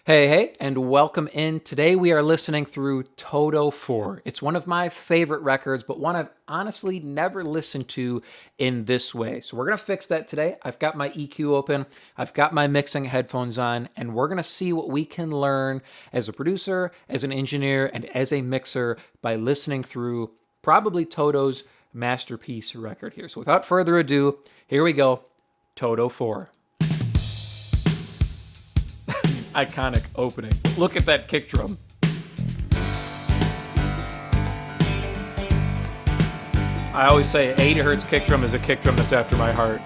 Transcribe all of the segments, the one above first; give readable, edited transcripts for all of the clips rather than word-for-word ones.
Hey, and welcome in. Today we are listening through Toto IV. It's one of my favorite records, but one I've honestly never listened to in this way. So we're going to fix that today. I've got my EQ open, I've got my mixing headphones on, and we're going to see what we can learn as a producer, as an engineer, and as a mixer by listening through probably Toto's masterpiece record here. So without further ado, here we go, Toto IV. Iconic opening. Look at that kick drum. I always say 80 hertz kick drum is a kick drum that's after my heart.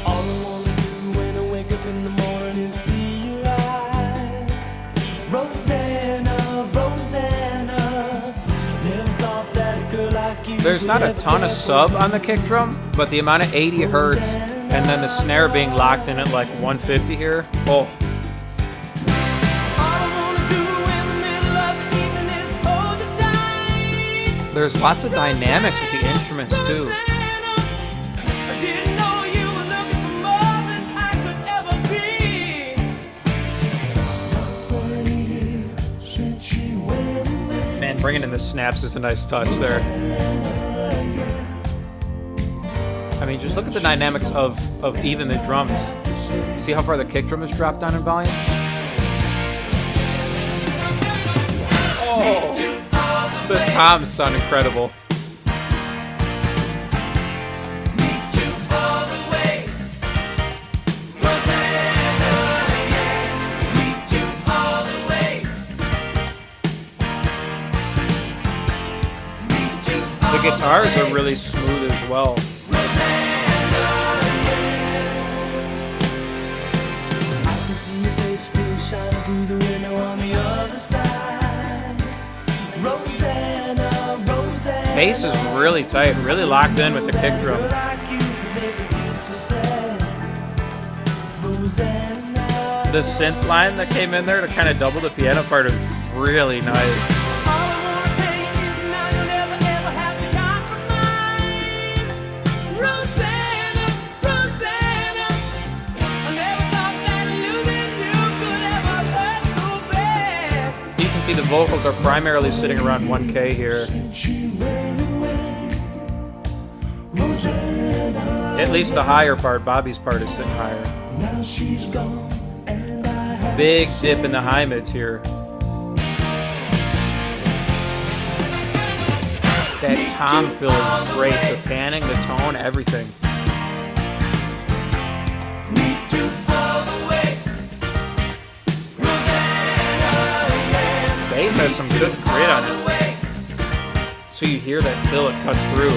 All I wanna do when I wake up in the morning is see your eyes. Rosanna, Rosanna. Never thought that a girl like you. There's not a ton of sub on the kick drum, but the amount of 80 hertz and then the snare being locked in at like 150 here. Oh. There's lots of dynamics with the instruments too. Man, bringing in the snaps is a nice touch there. I mean, just look at the dynamics of even the drums. See how far the kick drum has dropped down in volume? Oh, the toms sound incredible. The guitars are really smooth as well. Shining through the window on the other side. Rosanna, Rosanna. Bass is really tight, really locked in with the kick drum. The synth line that came in there to kind of double the piano part is really nice. The vocals are primarily sitting around 1K here. At least the higher part, Bobby's part, is sitting higher. Big dip in the high mids here. That tom fill is great. The panning, the tone, everything. Bass has some good grit on it. So you hear that fill, it cuts through.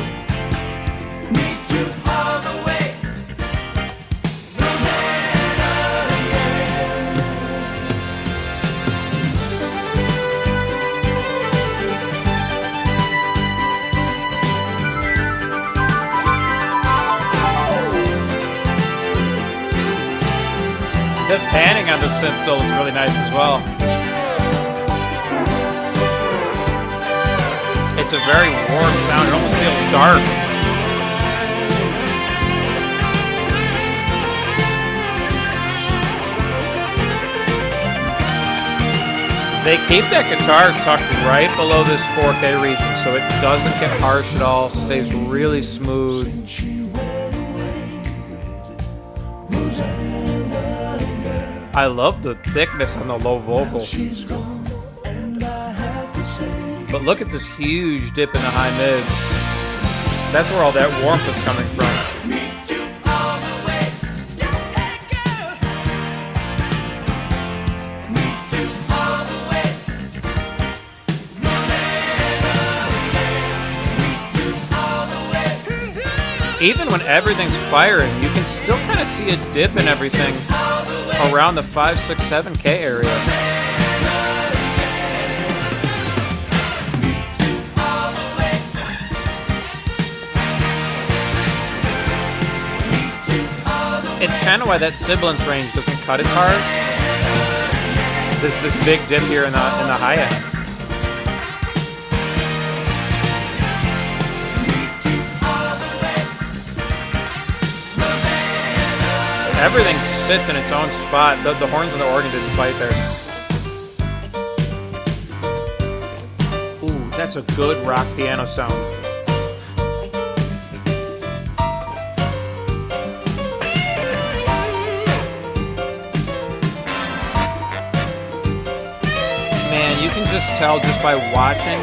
The panning on the synth solo is really nice as well. It's a very warm sound. It almost feels dark. They keep that guitar tucked right below this 4K region, so it doesn't get harsh at all. Stays really smooth. I love the thickness on the low vocal. But look at this huge dip in the high mids. That's where all that warmth is coming from. Even when everything's firing, you can still kind of see a dip in everything around the 5, 6, 7K area. It's kind of why that sibilance range doesn't cut as hard. This big dip here in the high end. Everything sits in its own spot. The horns and the organ didn't fight there. Ooh, that's a good rock piano sound. Man, you can just tell just by watching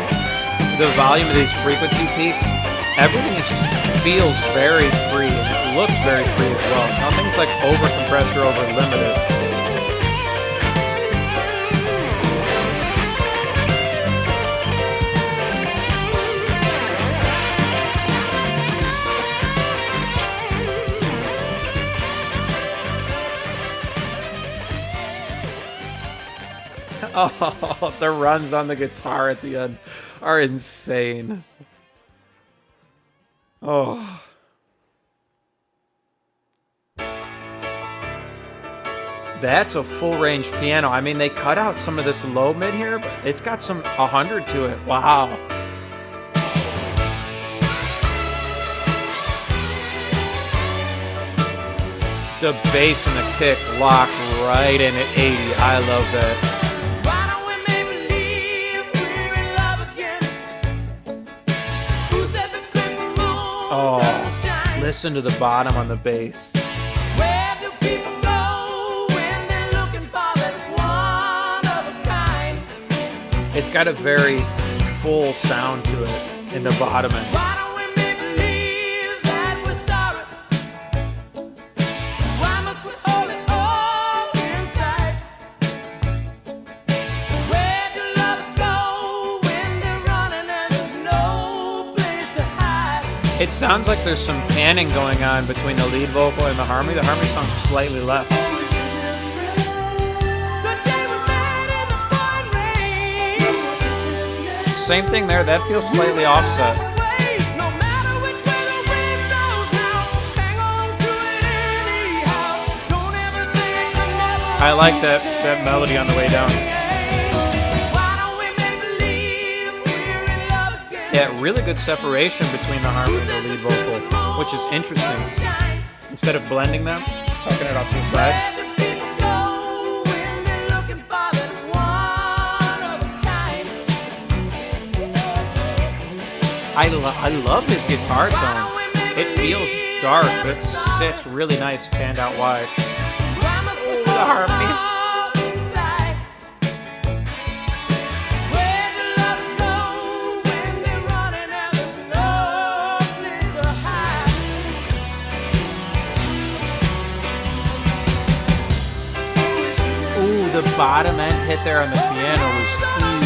the volume of these frequency peaks, everything feels very free, and it looks very free as well. Nothing's like over-compressed or over-limited. Oh, the runs on the guitar at the end are insane. Oh. That's a full range piano. I mean, they cut out some of this low mid here, but it's got some 100 to it. Wow. The bass and the kick lock right in at 80. I love that. Oh, listen to the bottom on the bass. Where do people go when they're looking for that one of a kind? It's got a very full sound to it in the bottom end. Why don't we make believe that we're sorry? Why must we hold it all inside? Where do lovers go when they're running and there's no place to hide? It sounds like there's some panning going on between the lead vocal and the harmony. The harmony sounds slightly left. Same thing there. That feels slightly offset. I like that melody on the way down. Yeah, really good separation between the harmony and the lead vocal, which is interesting. Instead of blending them, tucking it off to the side. I love his guitar tone. It feels dark, but it sits really nice, panned out wide. Ooh, the harmony. Ooh, the bottom end hit there on the piano was huge.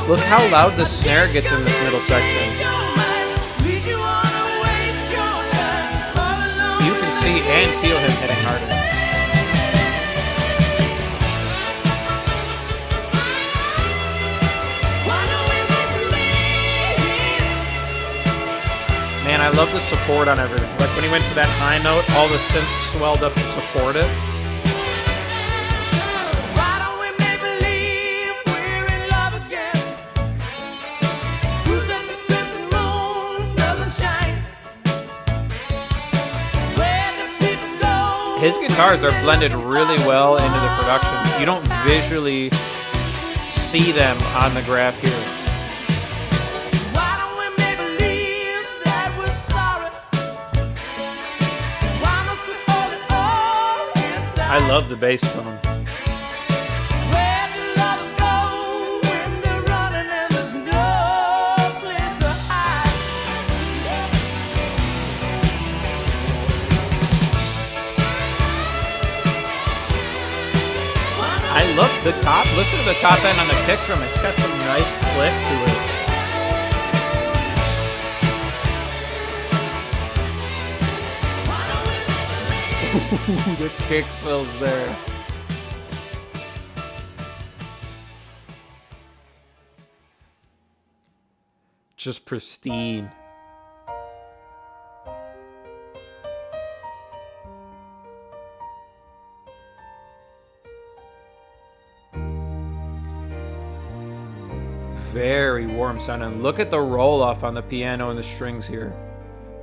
Look how loud the snare gets in this middle section. You can see and feel him hitting harder. Man, I love the support on everything. Like when he went for that high note, all the synths swelled up to support it. His guitars are blended really well into the production. You don't visually see them on the graph here. I love the bass tone. I love the top. Listen to the top end on the kick drum. It's got some nice click to it. The kick fills there. Just pristine. Very warm sounding. Look at the roll off on the piano and the strings here.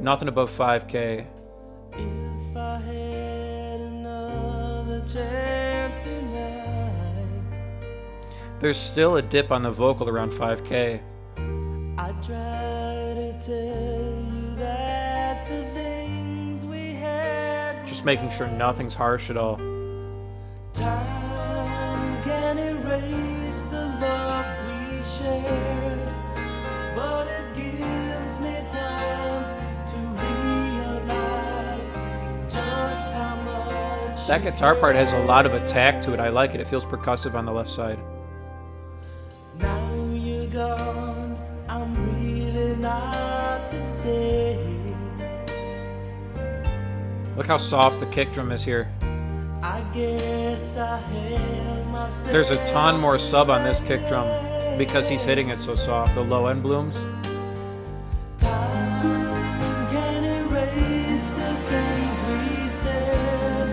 Nothing above 5K. If I had another chance tonight, There's still a dip on the vocal around 5K. I try to tell you that the things we had, Just making sure nothing's harsh at all. time can erase the love we shared, but it gives me time to realize just how much That guitar part has a lot of attack to it. I like it. It feels percussive on the left side. now you're gone. I'm really not the same. Look how soft the kick drum is here. I guess I have myself. There's a ton more sub on this kick drum because he's hitting it so soft. The low end blooms. Time can erase the things we said,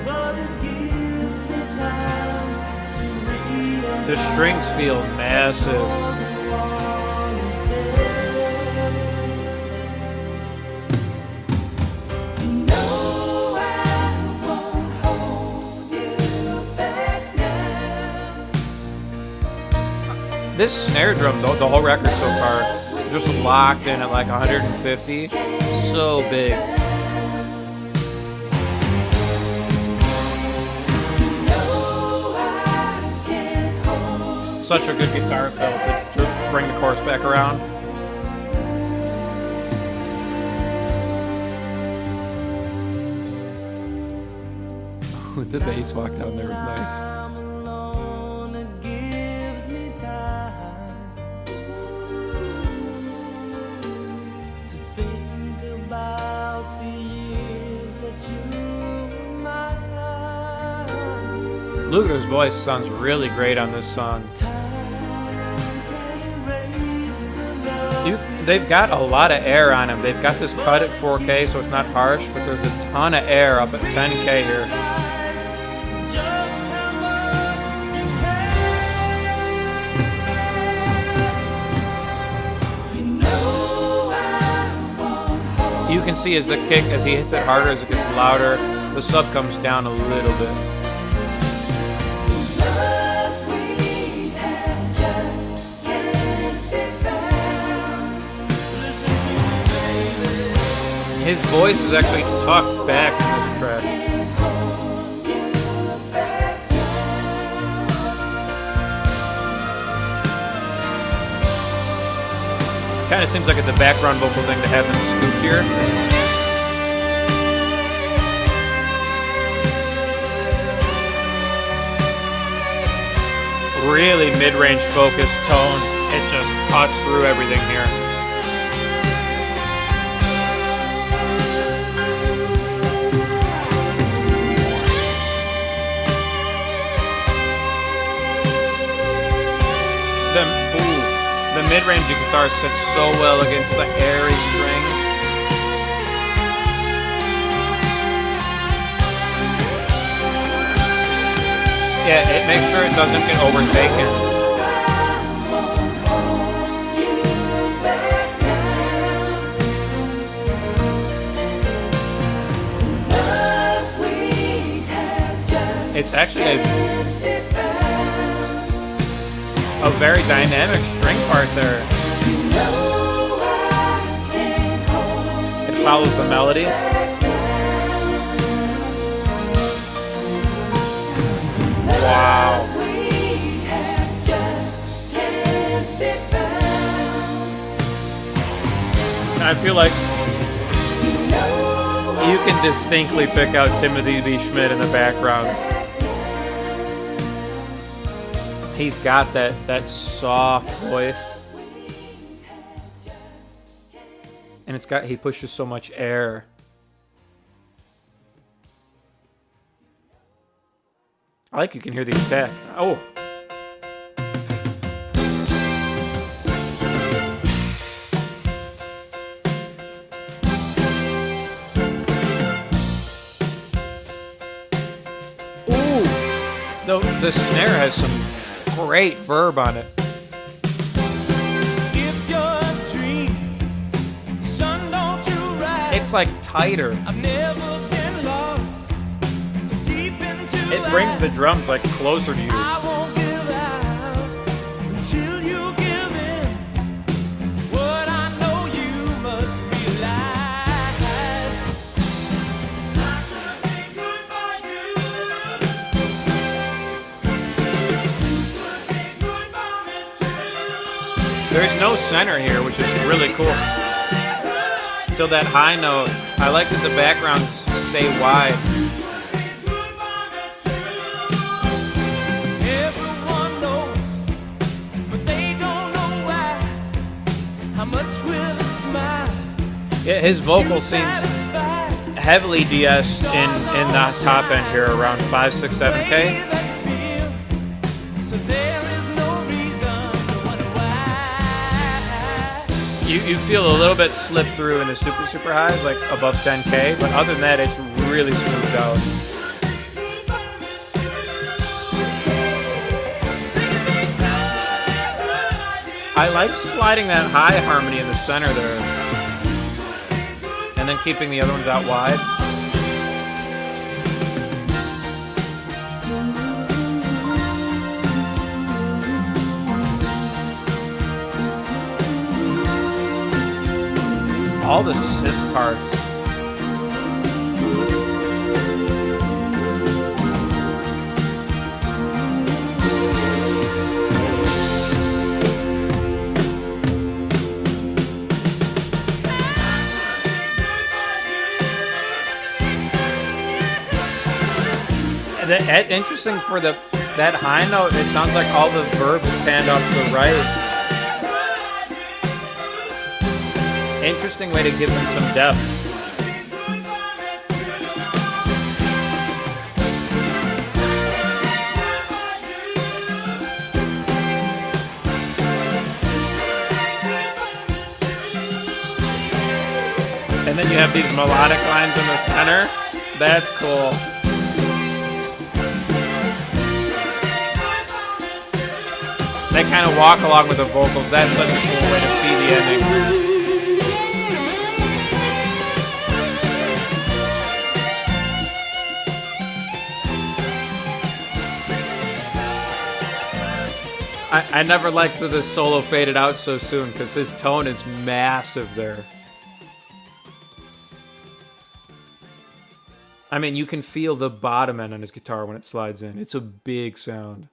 but it gives me time to realize The strings feel massive. one instead. You know I won't hold you back now. This snare drum, though, the whole record so far, just locked in at like 150. So big. Such a good guitar fill to bring the chorus back around. The bass walk down there was nice. I'm alone, it gives me time to think about the years that you were mine. Luger's voice sounds really great on this song. They've got a lot of air on him. They've got this cut at 4K, so it's not harsh, but there's a ton of air up at 10K here. You can see as the kick, as he hits it harder, as it gets louder, the sub comes down a little bit. His voice is actually tucked back in this track. Kind of seems like it's a background vocal thing to have them scoop here. Really mid-range focused tone. It just cuts through everything here. The mid-range guitar sits so well against the airy strings. Yeah, it makes sure it doesn't get overtaken. It's actually a very dynamic string part there. It follows the melody. Wow. I feel like you can distinctly pick out Timothy B. Schmidt in the backgrounds. He's got that soft voice, and he pushes so much air. I like you can hear the attack. Oh. Ooh. The snare has some great verb on it. If you're a dream, son, don't you It's like tighter. I've never been lost. So deep into It brings the drums like closer to you. I won't give out until you give in. What I know you must realize. I could be good for you. You could be good for me too. There's no center here, which is really cool. So that high note, I like that the backgrounds stay wide. Everyone knows, but they don't know why. How much with a smile Yeah, his vocal seems satisfied. heavily de-essed in the top end here, around 5, 6, 7K. So there is no reason to wonder why. You feel a little bit slip through in the super highs, like above 10K, but other than that, it's really smoothed out. I like sliding that high harmony in the center there, and then keeping the other ones out wide. All the synth parts. Interesting for that high note, it sounds like all the verb is panned off to the right. Interesting way to give them some depth. And then you have these melodic lines in the center. That's cool. They kind of walk along with the vocals. That's such a cool way to feed the ending. I never liked that the solo faded out so soon because his tone is massive there. I mean, you can feel the bottom end on his guitar when it slides in. It's a big sound.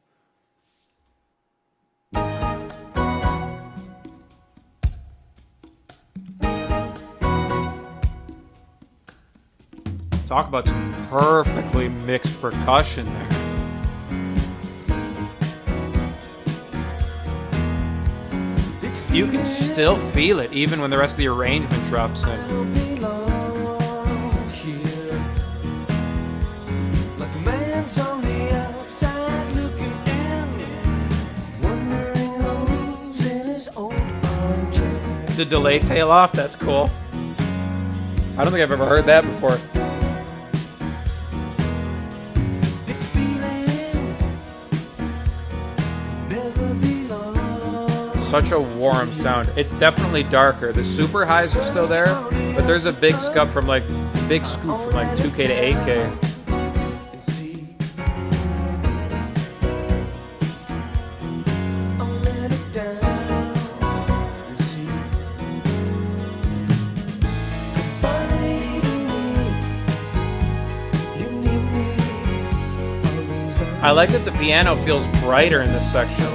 Talk about some perfectly mixed percussion there. You can still feel it even when the rest of the arrangement drops in. The delay tail off, that's cool. I don't think I've ever heard that before. Such a warm sound. It's definitely darker. The super highs are still there, but there's a big scoop from like 2K to 8K. I like that the piano feels brighter in this section.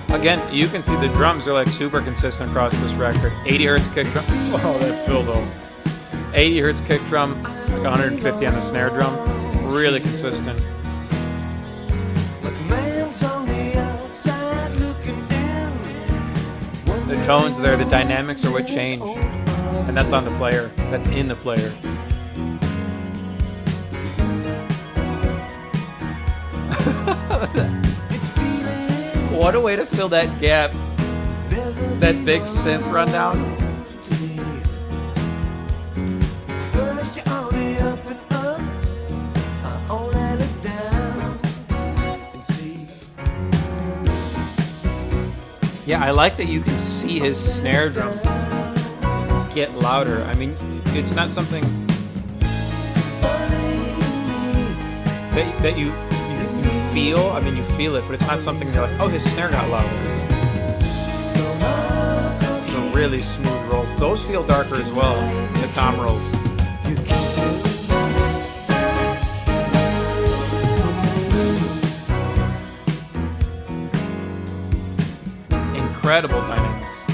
Again, you can see the drums are like super consistent across this record. 80 hertz kick drum. Oh, that fill though. 80 hertz kick drum, like 150 on the snare drum. Really consistent. The tones there, the dynamics are what change. And that's on the player. That's in the player. What a way to fill that gap. That big synth rundown. Yeah, I like that you can see his snare drum get louder. I mean, it's not something that you feel. I mean, you feel it, but it's not something you're like, oh, his snare got louder. So really smooth rolls. Those feel darker as well, the tom rolls. Incredible dynamics.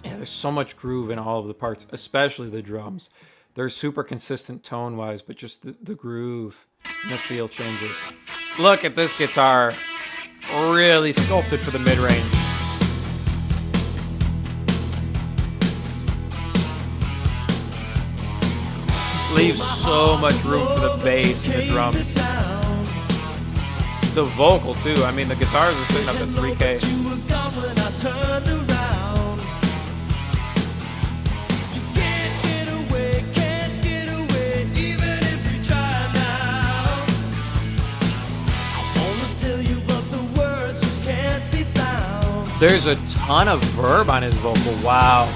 Yeah, there's so much groove in all of the parts, especially the drums. They're super consistent tone-wise, but just the groove and the feel changes. Look at this guitar. Really sculpted for the mid-range. Leaves so much room for the bass and the drums. The vocal too. I mean, the guitars are sitting up at 3K. There's a ton of verb on his vocal. Wow.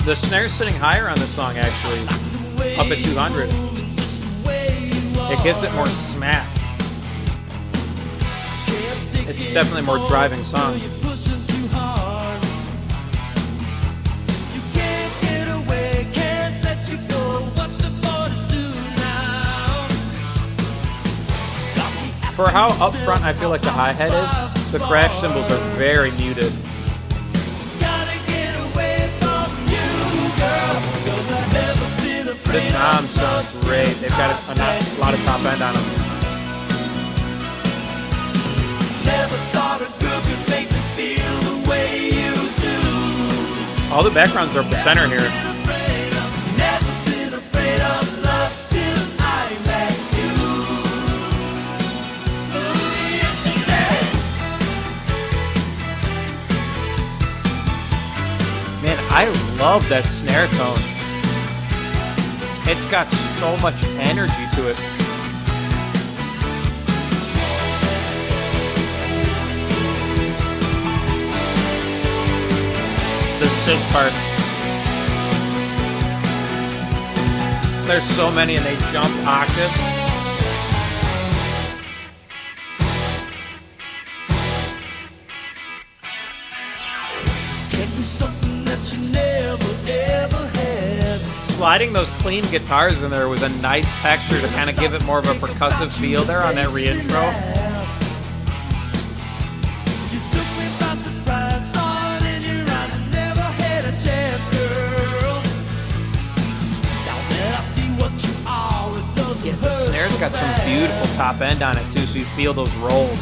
The snare's sitting higher on this song, actually, up at 200. It gives it more smack. It's definitely a more driving song. For how upfront I feel like the hi-hat is, the crash cymbals are very muted. The toms sound great. They've got a lot of top end on them. All the backgrounds are up the center here. Man, I love that snare tone. It's got so much energy to it. The sis parts. There's so many and they jump octaves. Sliding those clean guitars in there with a nice texture to kind of give it more of a percussive feel there on that re-intro. Yeah, the snare's got some beautiful top end on it too, so you feel those rolls.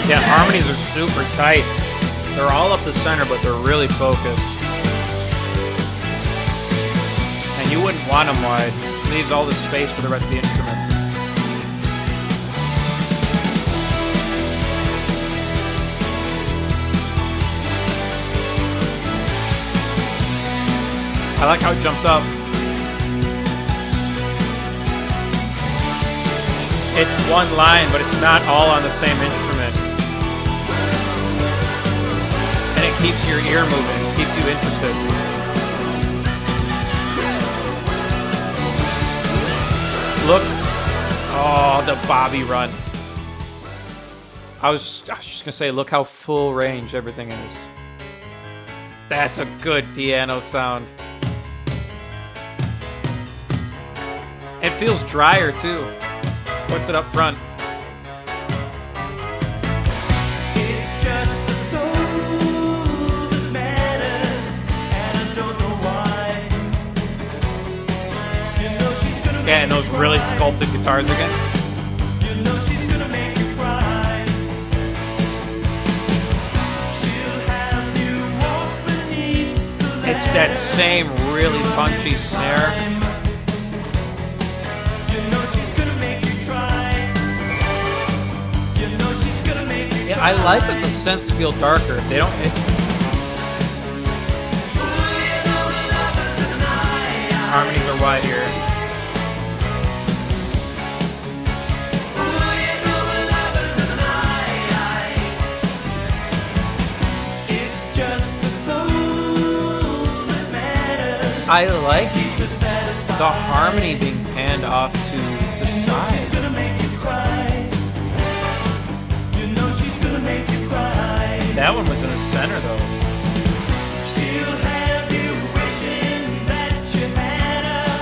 Yeah, harmonies are super tight. They're all up the center, but they're really focused. And you wouldn't want them wide. It leaves all the space for the rest of the instruments. I like how it jumps up. It's one line, but it's not all on the same instrument. And it keeps your ear moving, keeps you interested. Look. Oh, the Bobby run. I was just gonna say, look how full range everything is. That's a good piano sound. It feels drier too. Puts it up front. It's just a soul. Yeah, and those really sculpted guitars again. You know she's gonna make you cry. She'll have you walk beneath the It's that same really punchy snare. You know she's gonna make you try. You know she's gonna make you Yeah, try. I like that the synths feel darker. They don't. Harmonies are wide here. It's just the soul that matters. I like Keeps her satisfied. the harmony being panned off to the She's side. gonna make you cry. You know she's gonna make you cry. That one was in the center though. She'll have you wishing that you had her.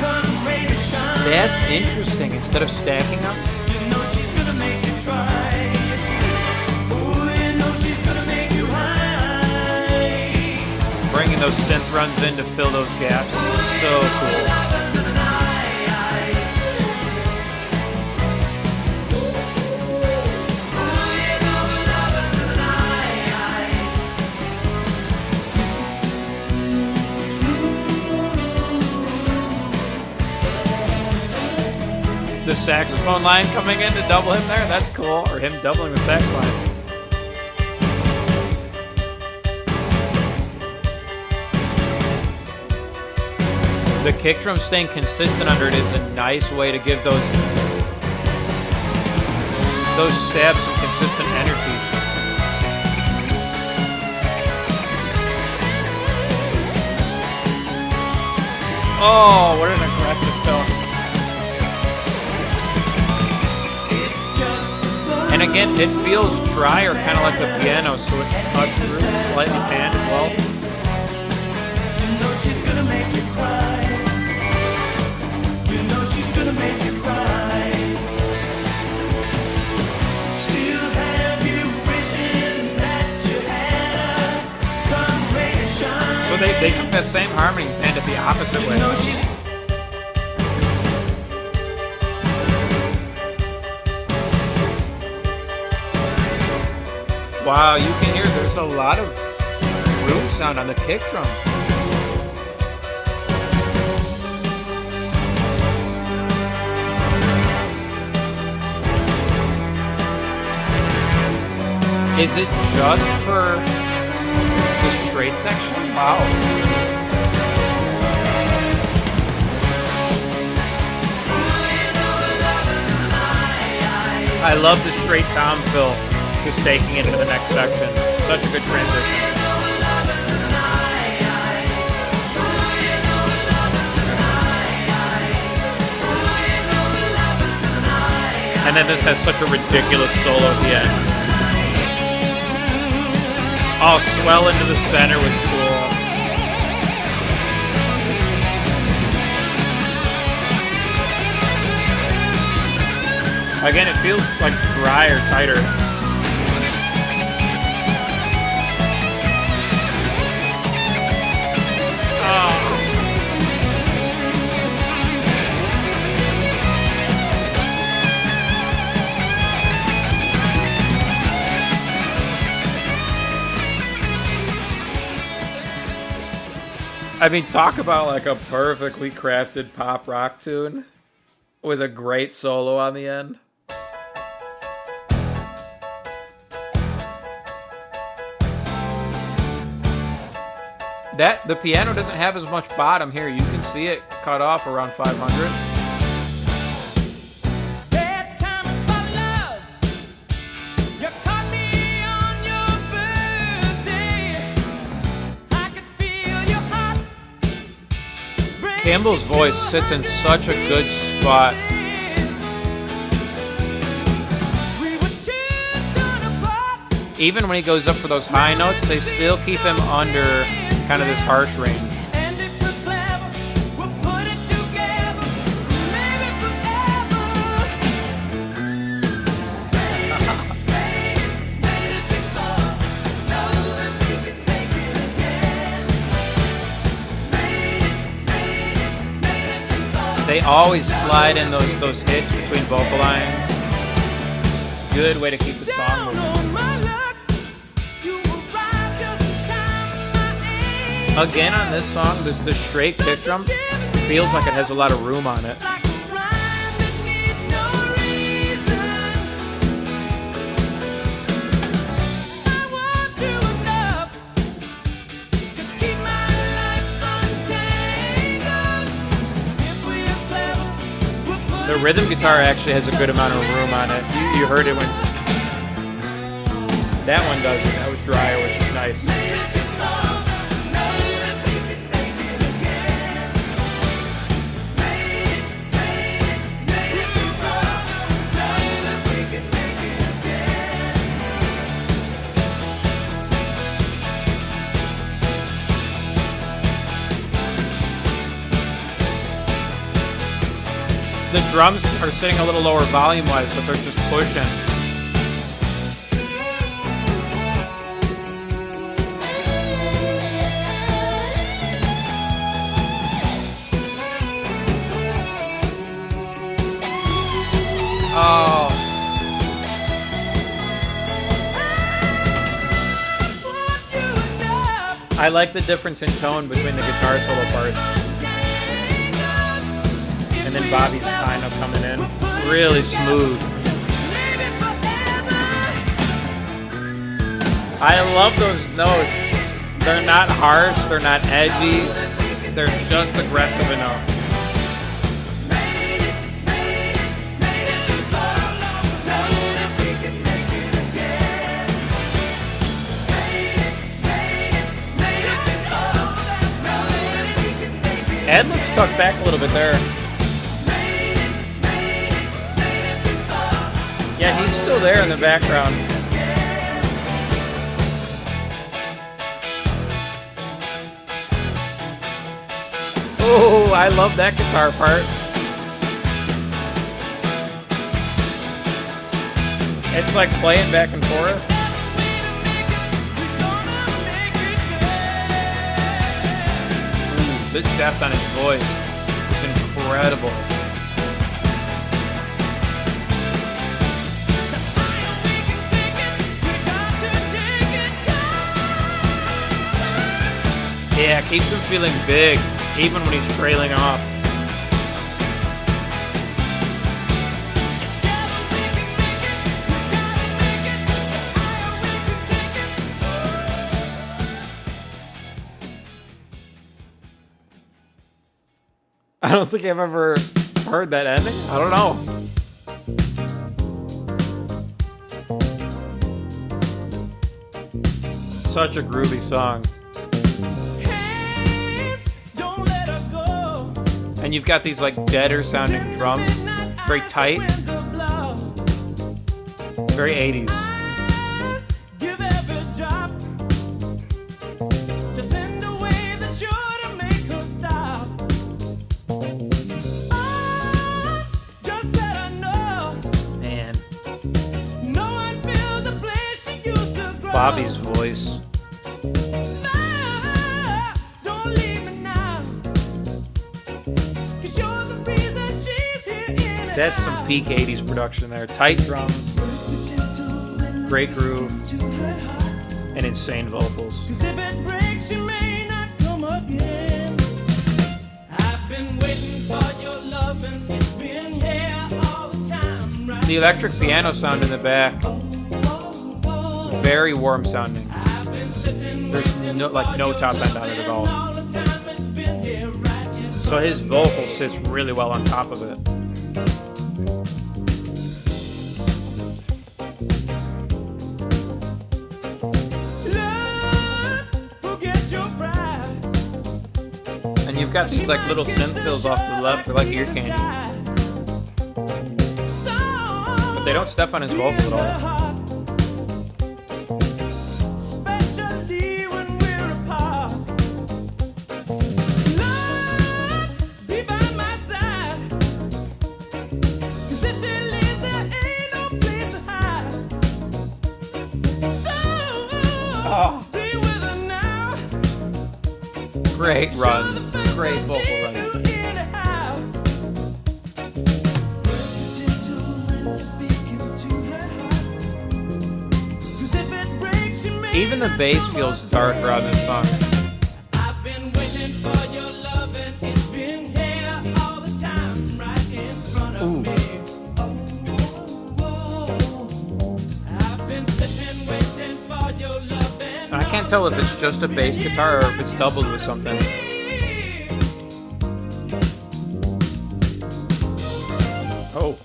Come rain or shine. That's interesting. Instead of stacking them, You know she's gonna make you try. Yes, she is. Oh, you know she's gonna make you high. bringing those synth runs in to fill those gaps. So cool. The saxophone line coming in to double him there, that's cool. Or him doubling the sax line. The kick drum staying consistent under it is a nice way to give those stabs some consistent energy. Oh, what an aggressive tone. And again, it feels drier, kind of like the piano, so it cuts through, slightly panned as well. You know she's gonna make you cry. You know she's gonna make you cry. She'll have you wishing that you had her. Come rain or shine. So they took that same harmony and panned it the opposite way. You know she's Wow, you can hear there's a lot of room sound on the kick drum. Is it just for the straight section? Wow. I love the straight tom fill. Just taking it into the next section. Such a good transition. And then this has such a ridiculous solo at the end. Oh, swell into the center was cool. Again, it feels like drier, tighter. I mean, talk about like a perfectly crafted pop rock tune with a great solo on the end. The piano doesn't have as much bottom here. You can see it cut off around 500. Campbell's voice sits in such a good spot. Even when he goes up for those high notes, they still keep him under kind of this harsh range. They always slide in those hits between vocal lines. Good way to keep the song moving. Again, on this song, the straight kick drum feels like it has a lot of room on it. The rhythm guitar actually has a good amount of room on it. You heard it when... That one doesn't. That was drier, which is nice. The drums are sitting a little lower volume-wise, but they're just pushing. Oh. I like the difference in tone between the guitar solo parts. And then Bobby's kind of coming in. Really smooth. I love those notes. They're not harsh, they're not edgy. They're just aggressive enough. Ed looks tucked back a little bit there. Yeah, he's still there in the background. Oh, I love that guitar part. It's like playing back and forth. Ooh, the depth on his voice is incredible. Yeah, it keeps him feeling big, even when he's trailing off. I don't think I've ever heard that ending. I don't know. Such a groovy song. And you've got these like deader sounding drums, very tight, very 80s. Man, Bobby's voice. That's some peak 80s production there. Tight drums, great groove, and insane vocals. The electric piano sound in the back, very warm sounding. There's no top end on it at all. So his vocal sits really well on top of it. And you've got these like little synth fills off to the left, they're like ear candy. But they don't step on his vocal at all. Great runs, great vocal runs. Even the bass feels darker on this song. I've been waiting for your love and it's been here all the time, right in front of Ooh. me. I've been sitting waiting for your love and I can't tell if it's just a bass guitar or if it's doubled with something. Oh.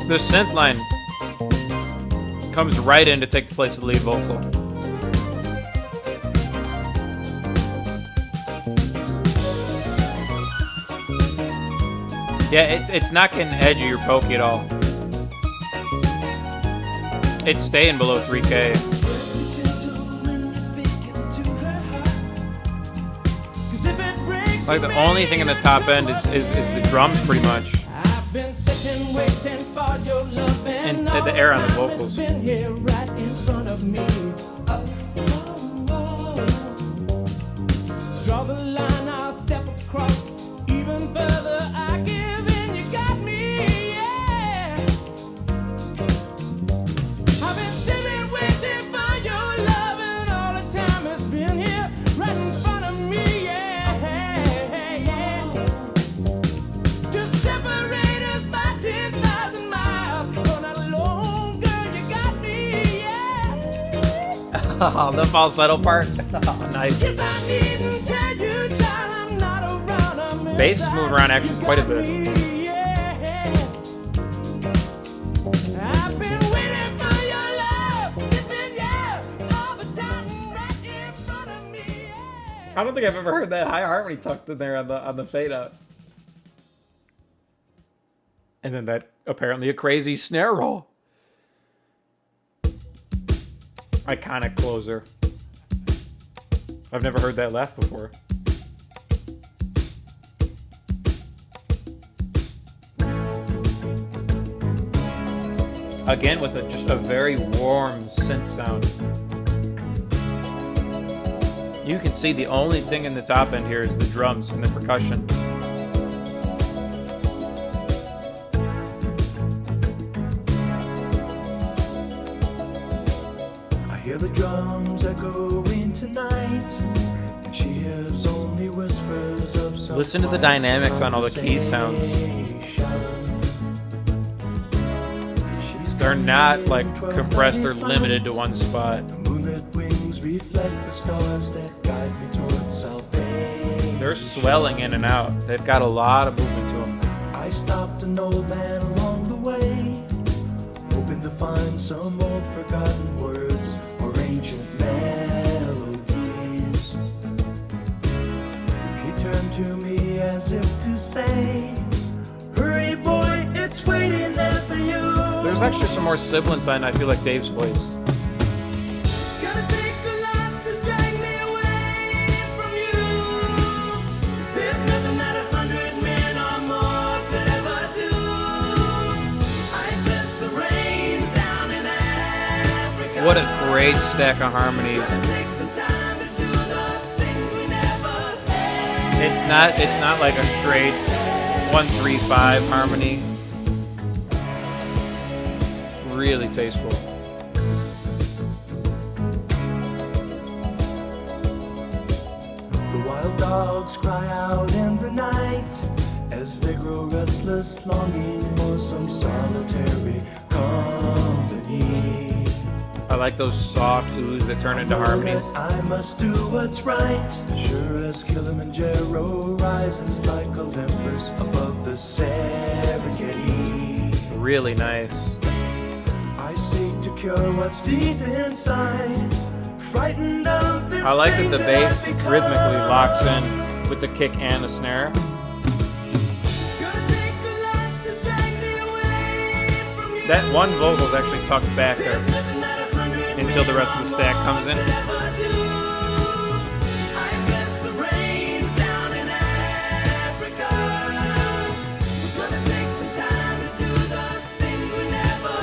The synth line comes right in to take the place of the lead vocal. Yeah, it's not getting edgy or pokey at all. It's staying below 3K. Like the only thing in the top end is the drums pretty much. I've been sitting waiting for your love And the air on the vocals. been here right in front of me. Draw the line, I'll step across even further. I give in, you got me, yeah. I've been sitting waiting for your love, and all the time has been here right in front of me, yeah. Just separate us by 10,000 miles. You're not alone, girl, you got me, yeah. The falsetto part. Nice. Yes, I needn't tell you, child, I'm not around. I'm Bass is moving around actually quite a bit. yeah. I've been waiting for your love. It's been all the time right in front of me, yeah. I don't think I've ever heard that high harmony tucked in there on the fade out. And then that apparently a crazy snare roll. Iconic closer. I've never heard that laugh before. Again with just a very warm synth sound. You can see the only thing in the top end here is the drums and the percussion. I hear the drums echoing tonight, and she hears only whispers of some Listen to the dynamics on all the key sounds. They're not like compressed or limited to one spot. Moonlit wings reflect the stars that guide me towards salvation. They're swelling in and out. They've got a lot of movement to them. I stopped an old man along the way, hoping to find some old forgotten words or ancient melodies. He turned to me as if to say, hurry boy, it's waiting there for you. There's actually some more sibilance on, I feel like, Dave's voice. Gonna take a lot to drag me away from you. There's nothing that 100 men or more could ever do. I bless the rains down in Africa. What a great stack of harmonies. Gonna take some time to do the things we never had. It's not like a straight 1-3-5 harmony. Really tasteful. The wild dogs cry out in the night as they grow restless, longing for some solitary company. I like those soft oohs that turn into Know harmonies. that I must do what's right. Sure as Kilimanjaro rises like Olympus above the Serengeti. Really nice. I seek to cure what's deep inside. Frightened of this I like that thing the bass I've become. rhythmically locks in with the kick and the snare. Gonna take a lot to drag me away from you. That one vocal's actually tucked back there There's nothing that 100 until the rest of the stack comes in. never do. I bless the rains down in Africa. We're gonna take some time to do the things we never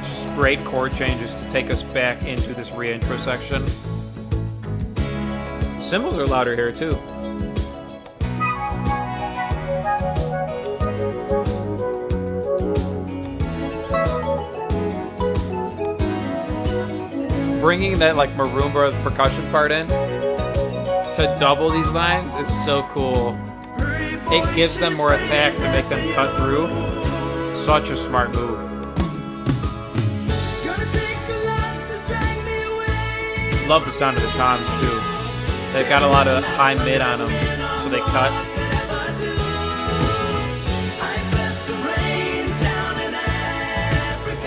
Just great chord changes to take us back into this re-intro section. cymbals are louder here too. Bringing that like marimba percussion part in to double these lines is so cool. It gives them more attack to make them cut through. Such a smart move. Love the sound of the toms too. They've got a lot of high mid on them, so they cut.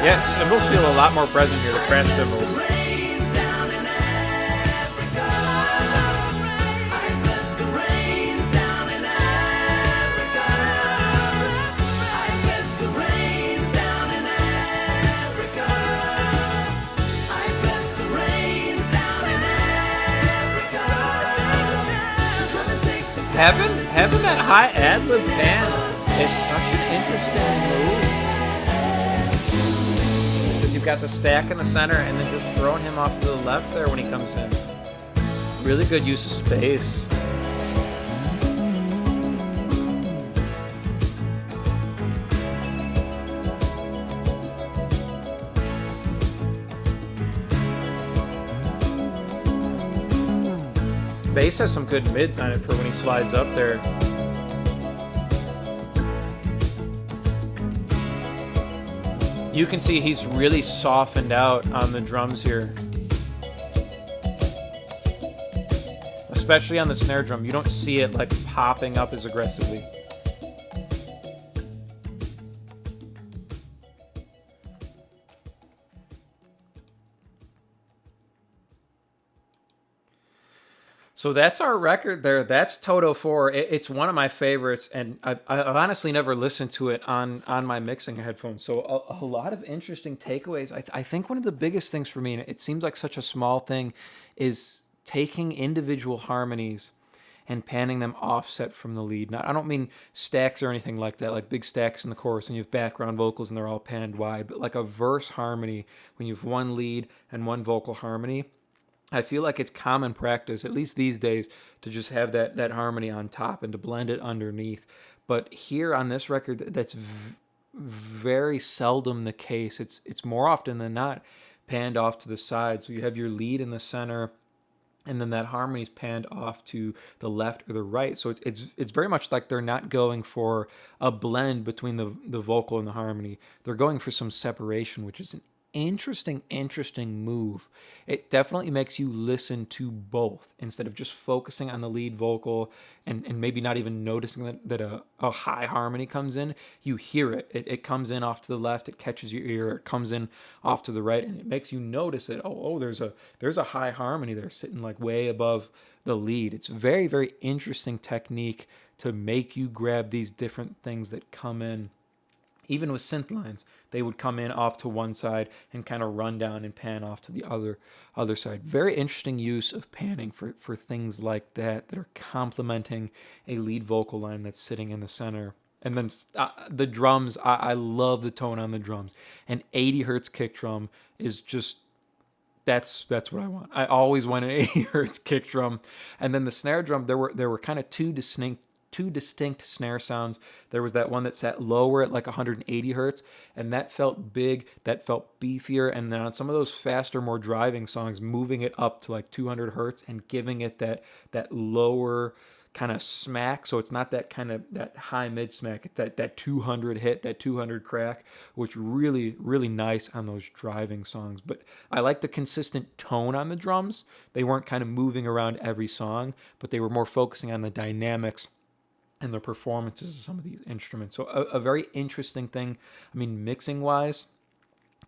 Yeah, cymbals feel a lot more present here, the crash cymbals. Having that high ad-lib pan is such an interesting move. Because you've got the stack in the center and then just throwing him off to the left there when he comes in. Really good use of space. Bass has some good mids on it for when he slides up there. You can see he's really softened out on the drums here. Especially on the snare drum. You don't see it like popping up as aggressively. So that's our record there. That's Toto IV. It's one of my favorites, and I've honestly never listened to it on my mixing headphones. So a lot of interesting takeaways. I think one of the biggest things for me, and it seems like such a small thing, is taking individual harmonies and panning them offset from the lead. Now, I don't mean stacks or anything like that, like big stacks in the chorus when you have background vocals and they're all panned wide, but like a verse harmony when you have one lead and one vocal harmony. I feel like it's common practice, at least these days, to just have that harmony on top and to blend it underneath. But here on this record, that's very seldom the case. It's more often than not panned off to the side. So you have your lead in the center, and then that harmony is panned off to the left or the right. So it's very much like they're not going for a blend between the vocal and the harmony. They're going for some separation, which is an interesting move. It definitely makes you listen to both instead of just focusing on the lead vocal and maybe not even noticing that a high harmony comes in. You hear it. It comes in off to the left, it catches your ear, it comes in off to the right, and it makes you notice it. Oh, there's a high harmony there sitting like way above the lead. It's very, very interesting technique to make you grab these different things that come in. Even with synth lines, they would come in off to one side and kind of run down and pan off to the other side. Very interesting use of panning for things like that are complementing a lead vocal line that's sitting in the center. And then the drums, I love the tone on the drums. An 80 hertz kick drum is just, that's what I want. I always want an 80 hertz kick drum. And then the snare drum, there were kind of two distinct snare sounds. There was that one that sat lower at like 180 hertz, and that felt big, that felt beefier. And then on some of those faster, more driving songs, moving it up to like 200 hertz and giving it that lower kind of smack. So it's not that kind of that high mid smack, that 200 hit, that 200 crack, which really, really nice on those driving songs. But I like the consistent tone on the drums. They weren't kind of moving around every song, but they were more focusing on the dynamics and the performances of some of these instruments. So a very interesting thing. I mean, mixing wise,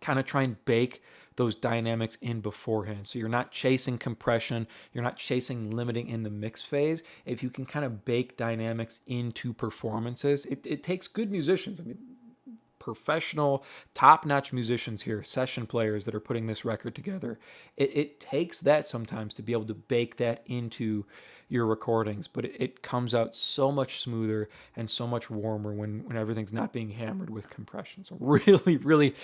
kind of try and bake those dynamics in beforehand. So you're not chasing compression, you're not chasing limiting in the mix phase. If you can kind of bake dynamics into performances, it takes good musicians. I mean, professional, top-notch musicians here, session players that are putting this record together. It takes that sometimes to be able to bake that into your recordings, but it comes out so much smoother and so much warmer when everything's not being hammered with compression. So really, really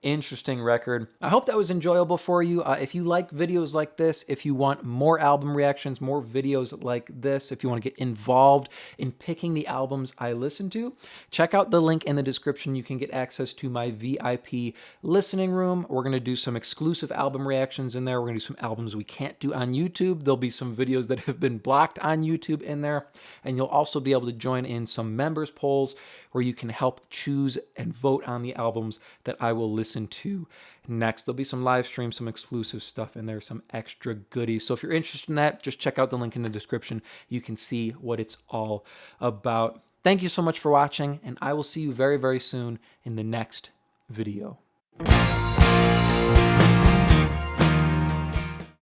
interesting record. I hope that was enjoyable for you. If you like videos like this, if you want more album reactions, more videos like this, if you want to get involved in picking the albums I listen to, check out the link in the description. You can get access to my VIP listening room. We're going to do some exclusive album reactions in there. We're going to do some albums we can't do on YouTube. There'll be some videos that have been blocked on YouTube in there. And you'll also be able to join in some members polls where you can help choose and vote on the albums that I will listen to next. There'll be some live streams, some exclusive stuff in there, some extra goodies. So if you're interested in that, just check out the link in the description. You can see what it's all about. Thank you so much for watching, and I will see you very, very soon in the next video.